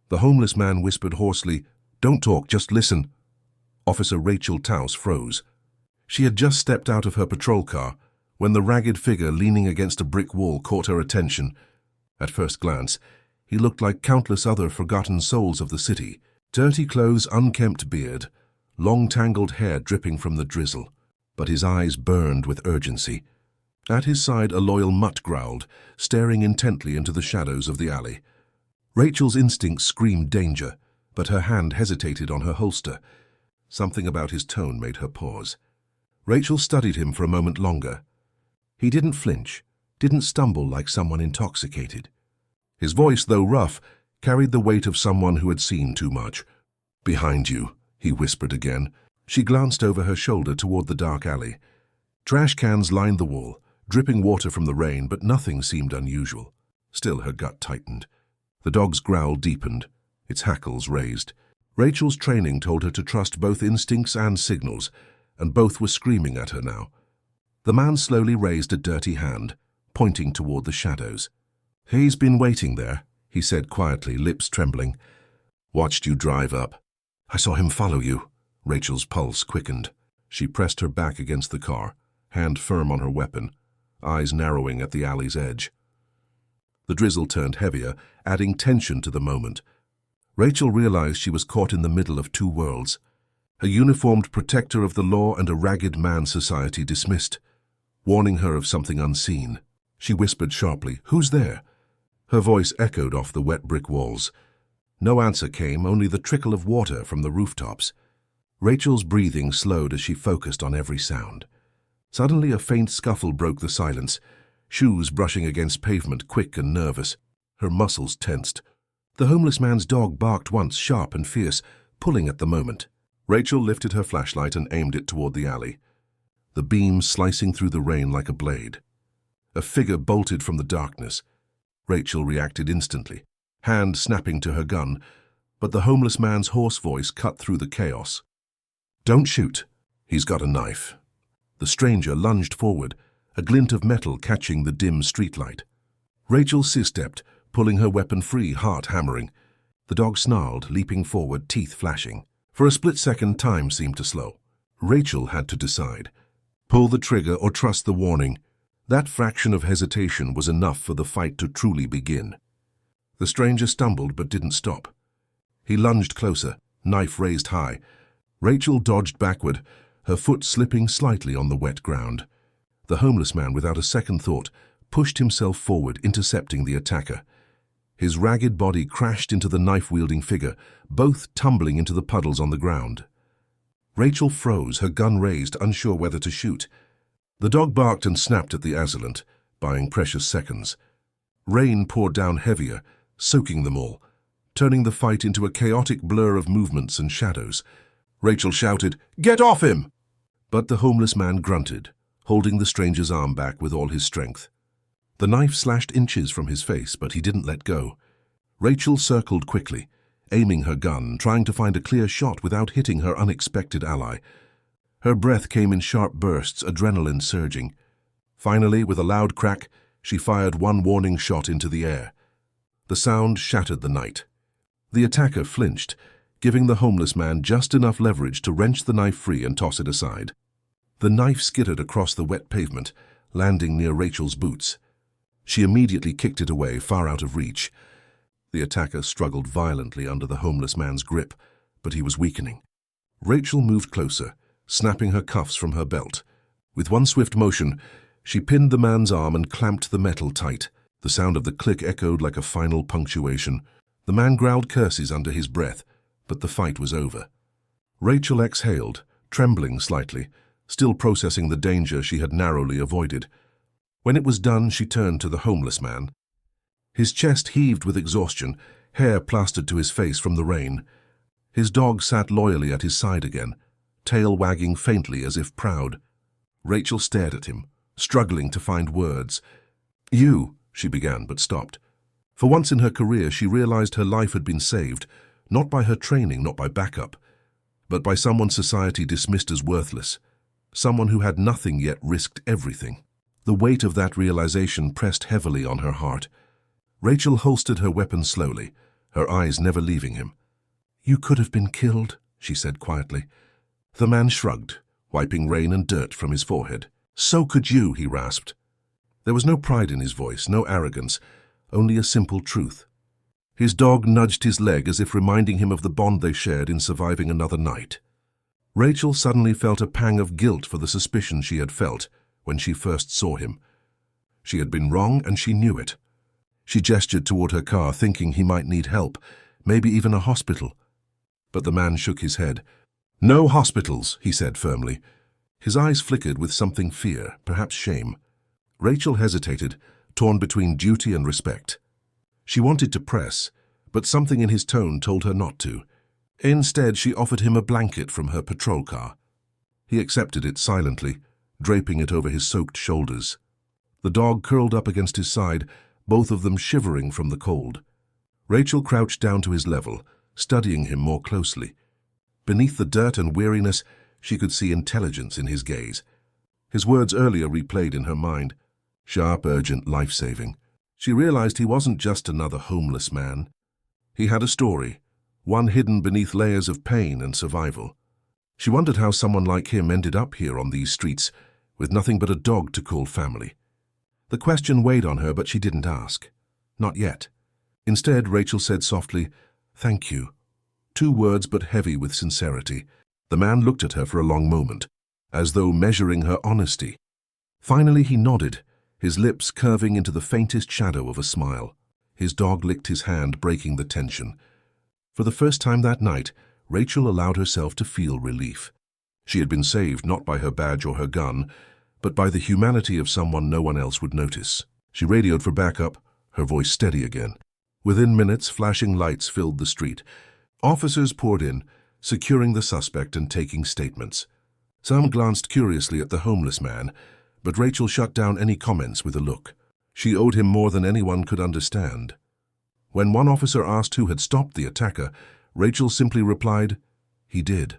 The homeless man whispered hoarsely, "Don't talk, just listen." Officer Rachel Taus froze. She had just stepped out of her patrol car when the ragged figure leaning against a brick wall caught her attention. At first glance, he looked like countless other forgotten souls of the city. Dirty clothes, unkempt beard, long tangled hair dripping from the drizzle. But his eyes burned with urgency. At his side, a loyal mutt growled, staring intently into the shadows of the alley. Rachel's instincts screamed danger, but her hand hesitated on her holster. Something about his tone made her pause. Rachel studied him for a moment longer. He didn't flinch, didn't stumble like someone intoxicated. His voice, though rough, carried the weight of someone who had seen too much. "Behind you," he whispered again. She glanced over her shoulder toward the dark alley. Trash cans lined the wall, dripping water from the rain, but nothing seemed unusual. Still, her gut tightened. The dog's growl deepened, its hackles raised. Rachel's training told her to trust both instincts and signals, and both were screaming at her now. The man slowly raised a dirty hand, pointing toward the shadows. "He's been waiting there," he said quietly, lips trembling. "Watched you drive up. I saw him follow you." Rachel's pulse quickened. She pressed her back against the car, hand firm on her weapon, eyes narrowing at the alley's edge. The drizzle turned heavier, adding tension to the moment. Rachel realized she was caught in the middle of two worlds. A uniformed protector of the law and a ragged man society dismissed, warning her of something unseen. She whispered sharply, "Who's there?" Her voice echoed off the wet brick walls. No answer came, only the trickle of water from the rooftops. Rachel's breathing slowed as she focused on every sound. Suddenly a faint scuffle broke the silence, shoes brushing against pavement, quick and nervous. Her muscles tensed. The homeless man's dog barked once, sharp and fierce, pulling at the moment. Rachel lifted her flashlight and aimed it toward the alley, the beam slicing through the rain like a blade. A figure bolted from the darkness. Rachel reacted instantly, hand snapping to her gun, but the homeless man's hoarse voice cut through the chaos. "Don't shoot. He's got a knife." The stranger lunged forward, a glint of metal catching the dim streetlight. Rachel stepped, pulling her weapon free, heart hammering. The dog snarled, leaping forward, teeth flashing. For a split second, time seemed to slow. Rachel had to decide. Pull the trigger or trust the warning. That fraction of hesitation was enough for the fight to truly begin. The stranger stumbled but didn't stop. He lunged closer, knife raised high. Rachel dodged backward, her foot slipping slightly on the wet ground. The homeless man, without a second thought, pushed himself forward, intercepting the attacker. His ragged body crashed into the knife-wielding figure, both tumbling into the puddles on the ground. Rachel froze, her gun raised, unsure whether to shoot. The dog barked and snapped at the assailant, buying precious seconds. Rain poured down heavier, soaking them all, turning the fight into a chaotic blur of movements and shadows. Rachel shouted, "Get off him!" But the homeless man grunted, holding the stranger's arm back with all his strength. The knife slashed inches from his face, but he didn't let go. Rachel circled quickly, aiming her gun, trying to find a clear shot without hitting her unexpected ally. Her breath came in sharp bursts, adrenaline surging. Finally, with a loud crack, she fired one warning shot into the air. The sound shattered the night. The attacker flinched, giving the homeless man just enough leverage to wrench the knife free and toss it aside. The knife skittered across the wet pavement, landing near Rachel's boots. She immediately kicked it away, far out of reach. The attacker struggled violently under the homeless man's grip, but he was weakening. Rachel moved closer, snapping her cuffs from her belt. With one swift motion, she pinned the man's arm and clamped the metal tight. The sound of the click echoed like a final punctuation. The man growled curses under his breath, but the fight was over. Rachel exhaled, trembling slightly, still processing the danger she had narrowly avoided. When it was done, she turned to the homeless man. His chest heaved with exhaustion, hair plastered to his face from the rain. His dog sat loyally at his side again, tail wagging faintly as if proud. Rachel stared at him, struggling to find words. "You," she began, but stopped. For once in her career, she realized her life had been saved, not by her training, not by backup, but by someone society dismissed as worthless, someone who had nothing yet risked everything. The weight of that realization pressed heavily on her heart. Rachel holstered her weapon slowly, her eyes never leaving him. "You could have been killed," she said quietly. The man shrugged, wiping rain and dirt from his forehead. "So could you," he rasped. There was no pride in his voice, no arrogance, only a simple truth. His dog nudged his leg as if reminding him of the bond they shared in surviving another night. Rachel suddenly felt a pang of guilt for the suspicion she had felt when she first saw him. She had been wrong, and she knew it. She gestured toward her car, thinking he might need help, maybe even a hospital. But the man shook his head. "No hospitals," he said firmly. His eyes flickered with something fear, perhaps shame. Rachel hesitated, torn between duty and respect. She wanted to press, but something in his tone told her not to. Instead, she offered him a blanket from her patrol car. He accepted it silently, draping it over his soaked shoulders. The dog curled up against his side, both of them shivering from the cold. Rachel crouched down to his level, studying him more closely. Beneath the dirt and weariness, she could see intelligence in his gaze. His words earlier replayed in her mind. Sharp, urgent, life-saving. She realized he wasn't just another homeless man. He had a story, one hidden beneath layers of pain and survival. She wondered how someone like him ended up here on these streets, with nothing but a dog to call family. The question weighed on her, but she didn't ask. Not yet. Instead, Rachel said softly, "Thank you." 2 words, but heavy with sincerity. The man looked at her for a long moment, as though measuring her honesty. Finally, he nodded, his lips curving into the faintest shadow of a smile. His dog licked his hand, breaking the tension. For the first time that night, Rachel allowed herself to feel relief. She had been saved not by her badge or her gun, but by the humanity of someone no one else would notice. She radioed for backup, her voice steady again. Within minutes, flashing lights filled the street. Officers poured in, securing the suspect and taking statements. Some glanced curiously at the homeless man, but Rachel shut down any comments with a look. She owed him more than anyone could understand. When one officer asked who had stopped the attacker, Rachel simply replied, "He did."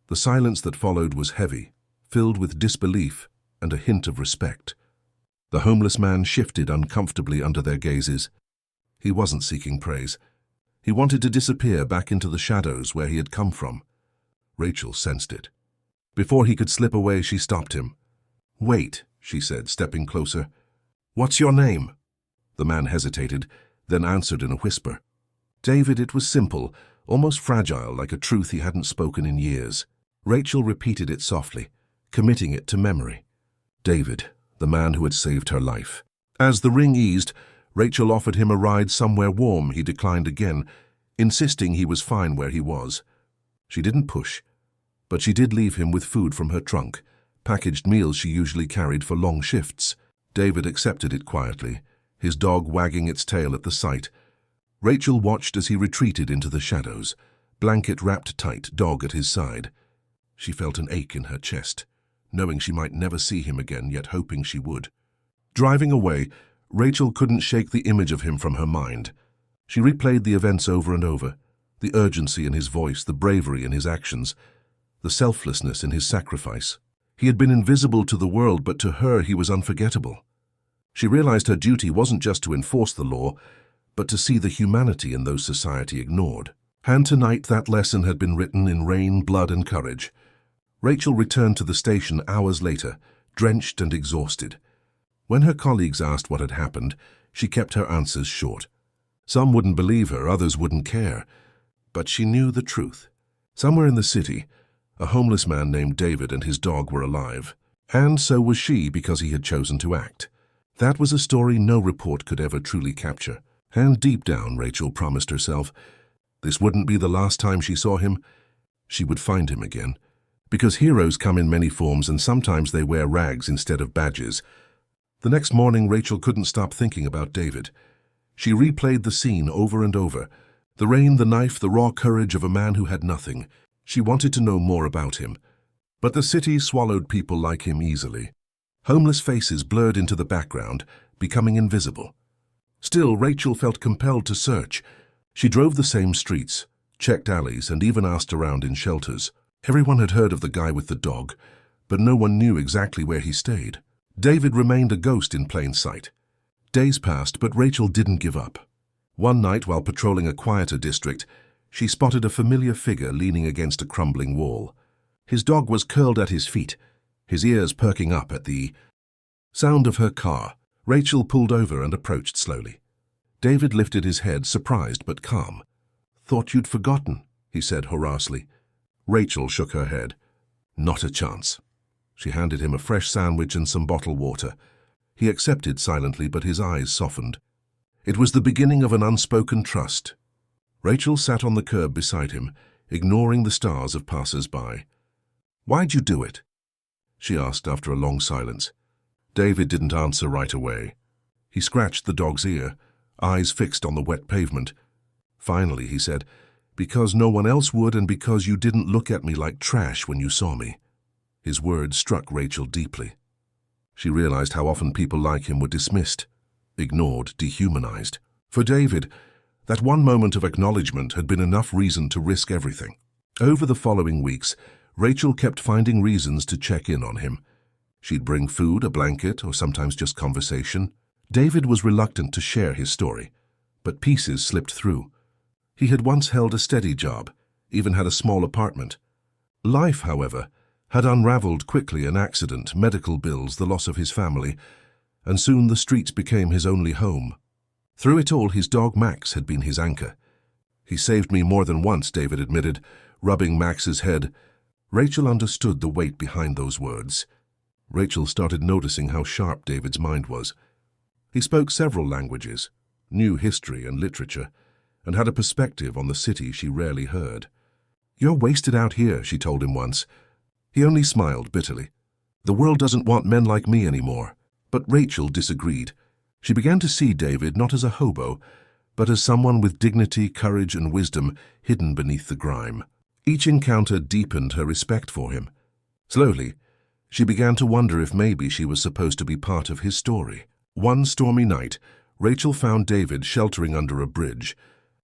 The silence that followed was heavy, filled with disbelief and a hint of respect. The homeless man shifted uncomfortably under their gazes. He wasn't seeking praise. He wanted to disappear back into the shadows where he had come from. Rachel sensed it. Before he could slip away, she stopped him. "Wait," she said, stepping closer. "What's your name?" The man hesitated, then answered in a whisper. "David." It was simple, almost fragile, like a truth he hadn't spoken in years. Rachel repeated it softly, committing it to memory. David, the man who had saved her life. As the ring eased, Rachel offered him a ride somewhere warm. He declined again, insisting he was fine where he was. She didn't push, but she did leave him with food from her trunk, packaged meals she usually carried for long shifts. David accepted it quietly, his dog wagging its tail at the sight. Rachel watched as he retreated into the shadows, blanket wrapped tight, dog at his side. She felt an ache in her chest, knowing she might never see him again, yet hoping she would. Driving away, Rachel couldn't shake the image of him from her mind. She replayed the events over and over, the urgency in his voice, the bravery in his actions, the selflessness in his sacrifice. He had been invisible to the world, but to her he was unforgettable. She realized her duty wasn't just to enforce the law, but to see the humanity in those society ignored. And tonight that lesson had been written in rain, blood, and courage. Rachel returned to the station hours later, drenched and exhausted. When her colleagues asked what had happened, she kept her answers short. Some wouldn't believe her, others wouldn't care. But she knew the truth. Somewhere in the city, a homeless man named David and his dog were alive. And so was she, because he had chosen to act. That was a story no report could ever truly capture. And deep down, Rachel promised herself, this wouldn't be the last time she saw him. She would find him again. Because heroes come in many forms, and sometimes they wear rags instead of badges. The next morning, Rachel couldn't stop thinking about David. She replayed the scene over and over. The rain, the knife, the raw courage of a man who had nothing. She wanted to know more about him. But the city swallowed people like him easily. Homeless faces blurred into the background, becoming invisible. Still, Rachel felt compelled to search. She drove the same streets, checked alleys, and even asked around in shelters. Everyone had heard of the guy with the dog, but no one knew exactly where he stayed. David remained a ghost in plain sight. Days passed, but Rachel didn't give up. One night, while patrolling a quieter district, she spotted a familiar figure leaning against a crumbling wall. His dog was curled at his feet, his ears perking up at the sound of her car. Rachel pulled over and approached slowly. David lifted his head, surprised but calm. "Thought you'd forgotten," he said hoarsely. Rachel shook her head. "Not a chance." She handed him a fresh sandwich and some bottled water. He accepted silently, but his eyes softened. It was the beginning of an unspoken trust. Rachel sat on the curb beside him, ignoring the stars of passers-by. "Why'd you do it?" she asked after a long silence. David didn't answer right away. He scratched the dog's ear, eyes fixed on the wet pavement. Finally, he said, "Because no one else would, and because you didn't look at me like trash when you saw me." His words struck Rachel deeply. She realized how often people like him were dismissed, ignored, dehumanized. For David, that one moment of acknowledgement had been enough reason to risk everything. Over the following weeks, Rachel kept finding reasons to check in on him. She'd bring food, a blanket, or sometimes just conversation. David was reluctant to share his story, but pieces slipped through. He had once held a steady job, even had a small apartment. Life, however, had unraveled quickly: an accident, medical bills, the loss of his family, and soon the streets became his only home. Through it all, his dog Max had been his anchor. "He saved me more than once," David admitted, rubbing Max's head. Rachel understood the weight behind those words. Rachel started noticing how sharp David's mind was. He spoke several languages, knew history and literature, and had a perspective on the city she rarely heard. "You're wasted out here," she told him once. He only smiled bitterly. "The world doesn't want men like me anymore." But Rachel disagreed. She began to see David not as a hobo, but as someone with dignity, courage, and wisdom hidden beneath the grime. Each encounter deepened her respect for him. Slowly, she began to wonder if maybe she was supposed to be part of his story. One stormy night, Rachel found David sheltering under a bridge.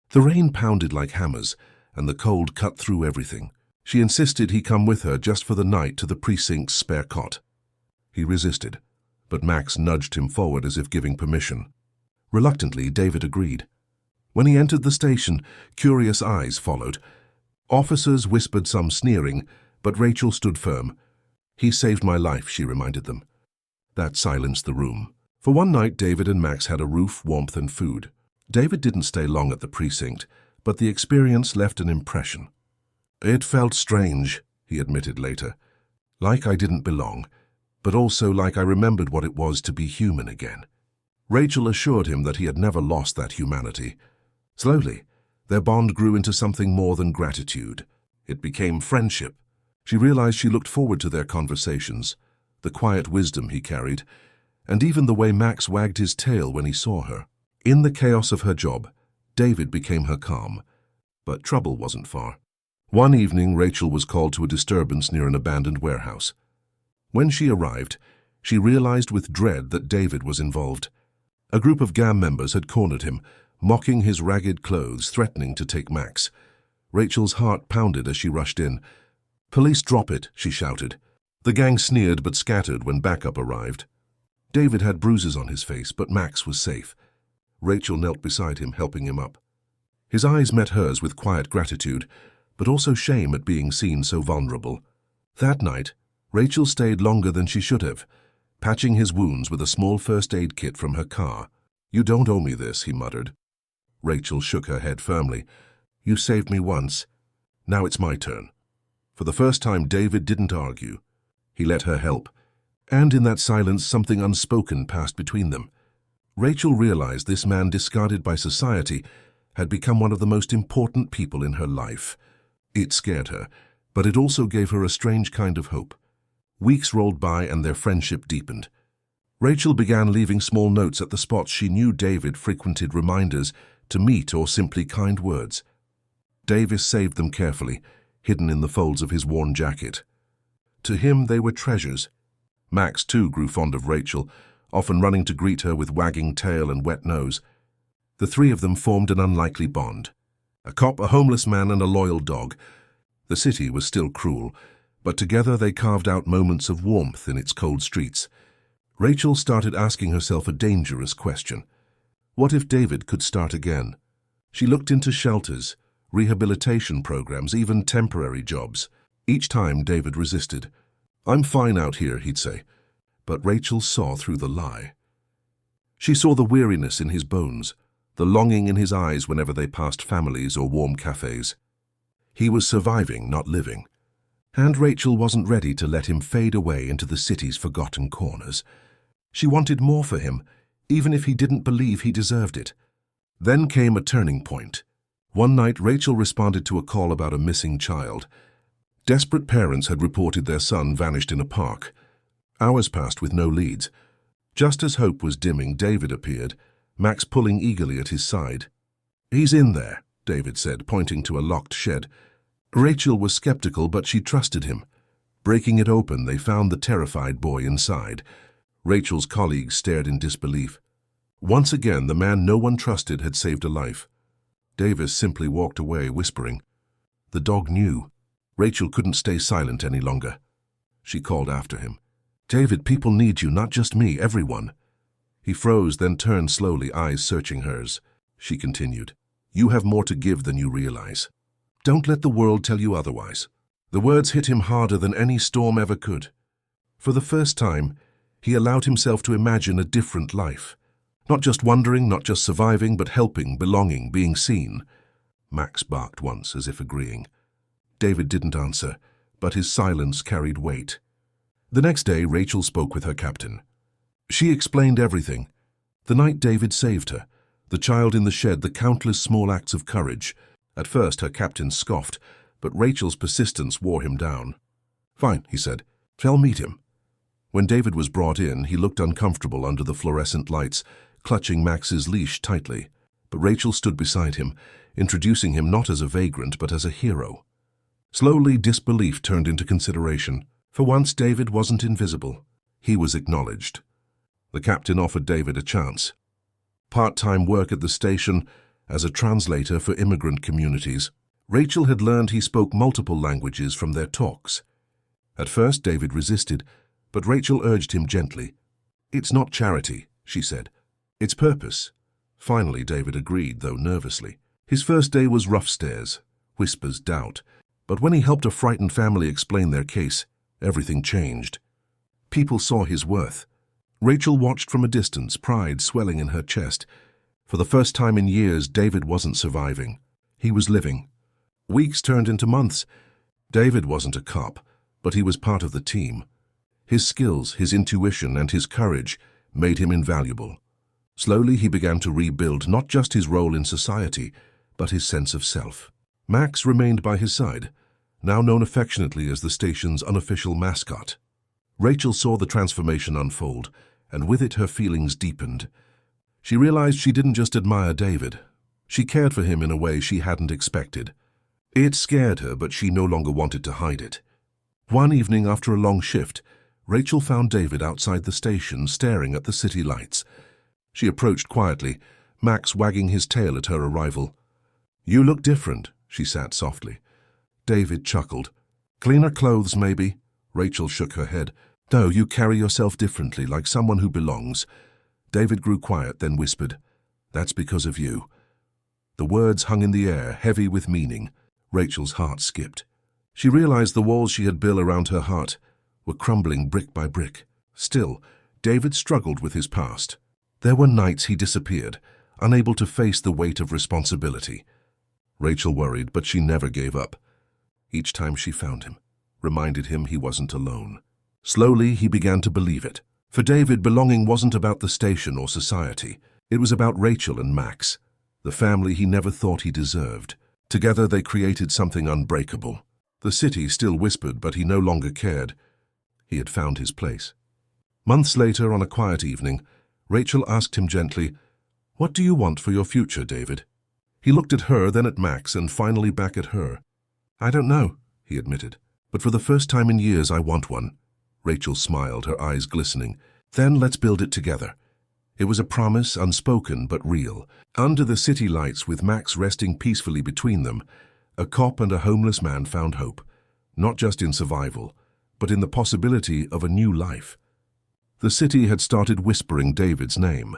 The rain pounded like hammers, and the cold cut through everything. She insisted he come with her just for the night to the precinct's spare cot. He resisted, but Max nudged him forward as if giving permission. Reluctantly, David agreed. When he entered the station, curious eyes followed. Officers whispered some sneering, but Rachel stood firm. "He saved my life," she reminded them. That silenced the room. For one night, David and Max had a roof, warmth, and food. David didn't stay long at the precinct, but the experience left an impression. "It felt strange," he admitted later. "Like I didn't belong, but also like I remembered what it was to be human again." Rachel assured him that he had never lost that humanity. Slowly, their bond grew into something more than gratitude. It became friendship. She realized she looked forward to their conversations, the quiet wisdom he carried, and even the way Max wagged his tail when he saw her. In the chaos of her job, David became her calm, but trouble wasn't far. One evening, Rachel was called to a disturbance near an abandoned warehouse. When she arrived, she realized with dread that David was involved. A group of gang members had cornered him, mocking his ragged clothes, threatening to take Max. Rachel's heart pounded as she rushed in. "Police, drop it," she shouted. The gang sneered but scattered when backup arrived. David had bruises on his face, but Max was safe. Rachel knelt beside him, helping him up. His eyes met hers with quiet gratitude, but also shame at being seen so vulnerable. That night, Rachel stayed longer than she should have, patching his wounds with a small first aid kit from her car. "You don't owe me this," he muttered. Rachel shook her head firmly. "You saved me once. Now it's my turn." For the first time, David didn't argue. He let her help, and in that silence something unspoken passed between them. Rachel realized this man, discarded by society, had become one of the most important people in her life. It scared her, but it also gave her a strange kind of hope. Weeks rolled by and their friendship deepened. Rachel began leaving small notes at the spots she knew David frequented, reminders to meet or simply kind words. Davis saved them carefully, hidden in the folds of his worn jacket. To him, they were treasures. Max, too, grew fond of Rachel, often running to greet her with wagging tail and wet nose. The three of them formed an unlikely bond. A cop, a homeless man, and a loyal dog. The city was still cruel, but together they carved out moments of warmth in its cold streets. Rachel started asking herself a dangerous question. What if David could start again? She looked into shelters, rehabilitation programs, even temporary jobs. Each time David resisted. "I'm fine out here," he'd say. But Rachel saw through the lie. She saw the weariness in his bones, the longing in his eyes whenever they passed families or warm cafes. He was surviving, not living. And Rachel wasn't ready to let him fade away into the city's forgotten corners. She wanted more for him, even if he didn't believe he deserved it. Then came a turning point. One night, Rachel responded to a call about a missing child. Desperate parents had reported their son vanished in a park. Hours passed with no leads. Just as hope was dimming, David appeared, Max pulling eagerly at his side. "He's in there," David said, pointing to a locked shed. Rachel was skeptical, but she trusted him. Breaking it open, they found the terrified boy inside. Rachel's colleagues stared in disbelief. Once again, the man no one trusted had saved a life. Davis simply walked away, whispering. The dog knew. Rachel couldn't stay silent any longer. She called after him. "David, people need you, not just me, everyone." He froze, then turned slowly, eyes searching hers. She continued. "You have more to give than you realize. Don't let the world tell you otherwise." The words hit him harder than any storm ever could. For the first time, he allowed himself to imagine a different life. Not just wondering, not just surviving, but helping, belonging, being seen. Max barked once, as if agreeing. David didn't answer, but his silence carried weight. The next day, Rachel spoke with her captain. She explained everything. The night David saved her, the child in the shed, the countless small acts of courage. At first, her captain scoffed, but Rachel's persistence wore him down. "Fine," he said. "I'll meet him." When David was brought in, he looked uncomfortable under the fluorescent lights, clutching Max's leash tightly. But Rachel stood beside him, introducing him not as a vagrant, but as a hero. Slowly, disbelief turned into consideration. For once, David wasn't invisible. He was acknowledged. The captain offered David a chance. Part-time work at the station as a translator for immigrant communities. Rachel had learned he spoke multiple languages from their talks. At first, David resisted, but Rachel urged him gently. "It's not charity," she said. "It's purpose." Finally, David agreed, though nervously. His first day was rough stares, whispers, doubt. But when he helped a frightened family explain their case, everything changed. People saw his worth. Rachel watched from a distance, pride swelling in her chest. For the first time in years, David wasn't surviving. He was living. Weeks turned into months. David wasn't a cop, but he was part of the team. His skills, his intuition, and his courage made him invaluable. Slowly, he began to rebuild not just his role in society, but his sense of self. Max remained by his side, now known affectionately as the station's unofficial mascot. Rachel saw the transformation unfold, and with it her feelings deepened. She realized she didn't just admire David. She cared for him in a way she hadn't expected. It scared her, but she no longer wanted to hide it. One evening after a long shift, Rachel found David outside the station, staring at the city lights. She approached quietly, Max wagging his tail at her arrival. "You look different," she said softly. David chuckled. "Cleaner clothes, maybe?" Rachel shook her head. "No, you carry yourself differently, like someone who belongs." David grew quiet, then whispered, "That's because of you." The words hung in the air, heavy with meaning. Rachel's heart skipped. She realized the walls she had built around her heart were crumbling brick by brick. Still, David struggled with his past. There were nights he disappeared, unable to face the weight of responsibility. Rachel worried, but she never gave up. Each time she found him, reminded him he wasn't alone. Slowly, he began to believe it. For David, belonging wasn't about the station or society. It was about Rachel and Max, the family he never thought he deserved. Together, they created something unbreakable. The city still whispered, but he no longer cared. He had found his place. Months later, on a quiet evening, Rachel asked him gently, "What do you want for your future, David?" He looked at her, then at Max, and finally back at her. "I don't know," he admitted. "But for the first time in years, I want one." Rachel smiled, her eyes glistening. "Then let's build it together." It was a promise, unspoken but real. Under the city lights, with Max resting peacefully between them, a cop and a homeless man found hope, not just in survival, but in the possibility of a new life. The city had started whispering David's name.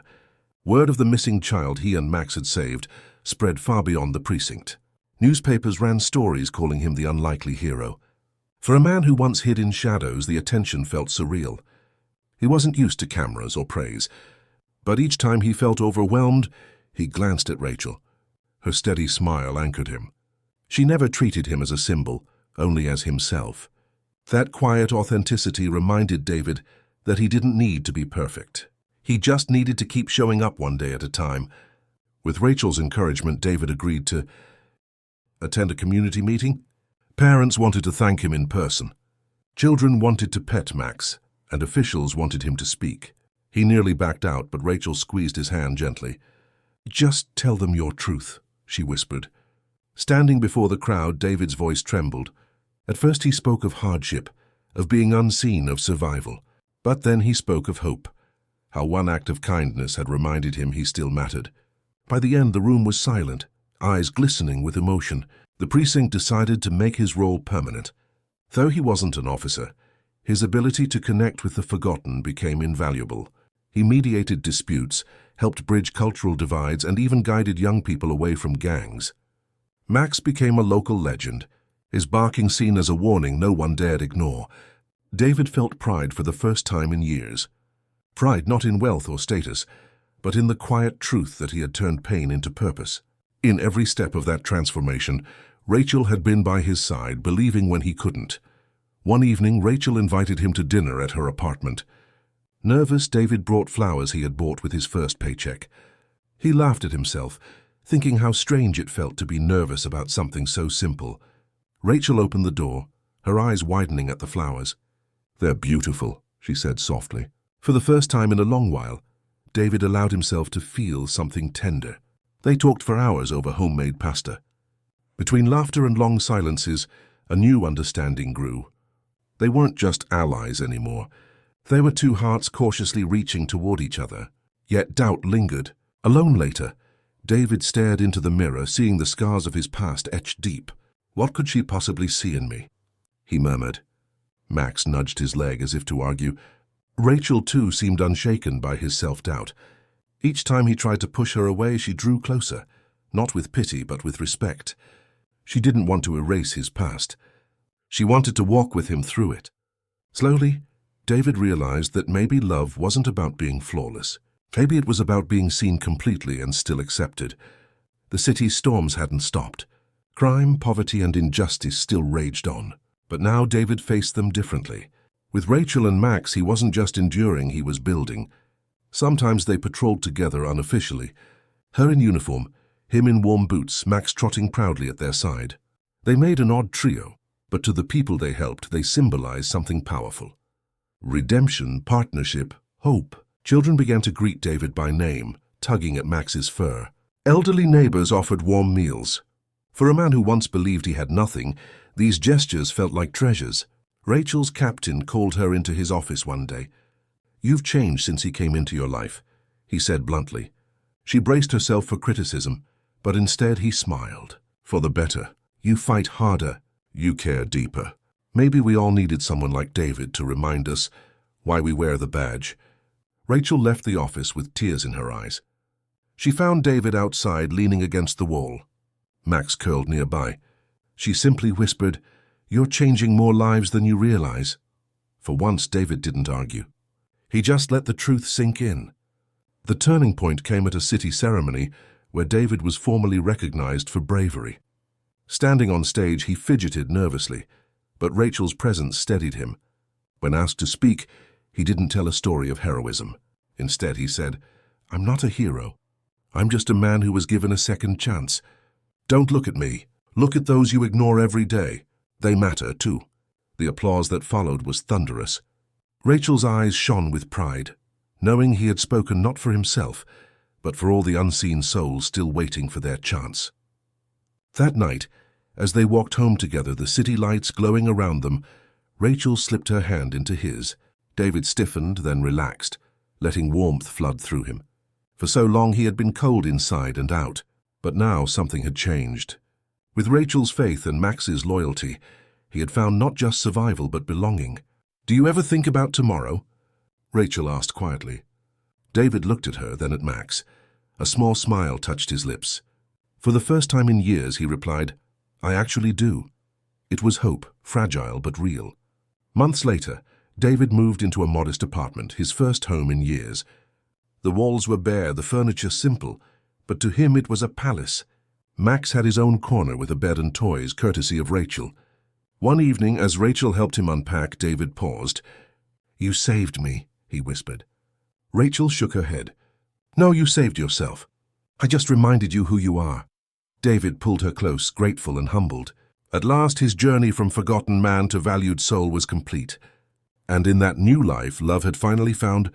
Word of the missing child he and Max had saved spread far beyond the precinct. Newspapers ran stories calling him the unlikely hero. For a man who once hid in shadows, the attention felt surreal. He wasn't used to cameras or praise, but each time he felt overwhelmed, he glanced at Rachel. Her steady smile anchored him. She never treated him as a symbol, only as himself. That quiet authenticity reminded David that he didn't need to be perfect. He just needed to keep showing up one day at a time. With Rachel's encouragement, David agreed to attend a community meeting. Parents wanted to thank him in person. Children wanted to pet Max, and officials wanted him to speak. He nearly backed out, but Rachel squeezed his hand gently. "Just tell them your truth," she whispered. Standing before the crowd, David's voice trembled. At first he spoke of hardship, of being unseen, of survival. But then he spoke of hope, how one act of kindness had reminded him he still mattered. By the end, the room was silent, eyes glistening with emotion. The precinct decided to make his role permanent. Though he wasn't an officer, his ability to connect with the forgotten became invaluable. He mediated disputes, helped bridge cultural divides, and even guided young people away from gangs. Max became a local legend, his barking seen as a warning no one dared ignore. David felt pride for the first time in years. Pride not in wealth or status, but in the quiet truth that he had turned pain into purpose. In every step of that transformation, Rachel had been by his side, believing when he couldn't. One evening, Rachel invited him to dinner at her apartment. Nervous, David brought flowers he had bought with his first paycheck. He laughed at himself, thinking how strange it felt to be nervous about something so simple. Rachel opened the door, her eyes widening at the flowers. "They're beautiful," she said softly. For the first time in a long while, David allowed himself to feel something tender. They talked for hours over homemade pasta. Between laughter and long silences, a new understanding grew. They weren't just allies anymore. They were two hearts cautiously reaching toward each other. Yet doubt lingered. Alone later, David stared into the mirror, seeing the scars of his past etched deep. "What could she possibly see in me?" he murmured. Max nudged his leg as if to argue. Rachel, too, seemed unshaken by his self-doubt. Each time he tried to push her away, she drew closer, not with pity, but with respect. She didn't want to erase his past. She wanted to walk with him through it. Slowly, David realized that maybe love wasn't about being flawless. Maybe it was about being seen completely and still accepted. The city's storms hadn't stopped. Crime, poverty, and injustice still raged on. But now David faced them differently. With Rachel and Max, he wasn't just enduring, he was building. Sometimes they patrolled together unofficially. Her in uniform, him in warm boots, Max trotting proudly at their side. They made an odd trio, but to the people they helped, they symbolized something powerful. Redemption, partnership, hope. Children began to greet David by name, tugging at Max's fur. Elderly neighbors offered warm meals. For a man who once believed he had nothing, these gestures felt like treasures. Rachel's captain called her into his office one day. "You've changed since he came into your life," he said bluntly. She braced herself for criticism, but instead he smiled. "For the better. You fight harder. You care deeper." Maybe we all needed someone like David to remind us why we wear the badge. Rachel left the office with tears in her eyes. She found David outside, leaning against the wall. Max curled nearby. She simply whispered, "You're changing more lives than you realize." For once, David didn't argue. He just let the truth sink in. The turning point came at a city ceremony where David was formally recognized for bravery. Standing on stage, he fidgeted nervously, but Rachel's presence steadied him. When asked to speak, he didn't tell a story of heroism. Instead, he said, "I'm not a hero. I'm just a man who was given a second chance. Don't look at me. Look at those you ignore every day. They matter, too." The applause that followed was thunderous. Rachel's eyes shone with pride, knowing he had spoken not for himself, but for all the unseen souls still waiting for their chance. That night, as they walked home together, the city lights glowing around them, Rachel slipped her hand into his. David stiffened, then relaxed, letting warmth flood through him. For so long he had been cold inside and out, but now something had changed. With Rachel's faith and Max's loyalty, he had found not just survival but belonging. "Do you ever think about tomorrow?" Rachel asked quietly. David looked at her, then at Max. A small smile touched his lips. For the first time in years, he replied, "I actually do." It was hope, fragile but real. Months later, David moved into a modest apartment, his first home in years. The walls were bare, the furniture simple, but to him it was a palace. Max had his own corner with a bed and toys, courtesy of Rachel. One evening, as Rachel helped him unpack, David paused. "You saved me," he whispered. Rachel shook her head. "No, you saved yourself. I just reminded you who you are." David pulled her close, grateful and humbled. At last his journey from forgotten man to valued soul was complete. And in that new life, love had finally found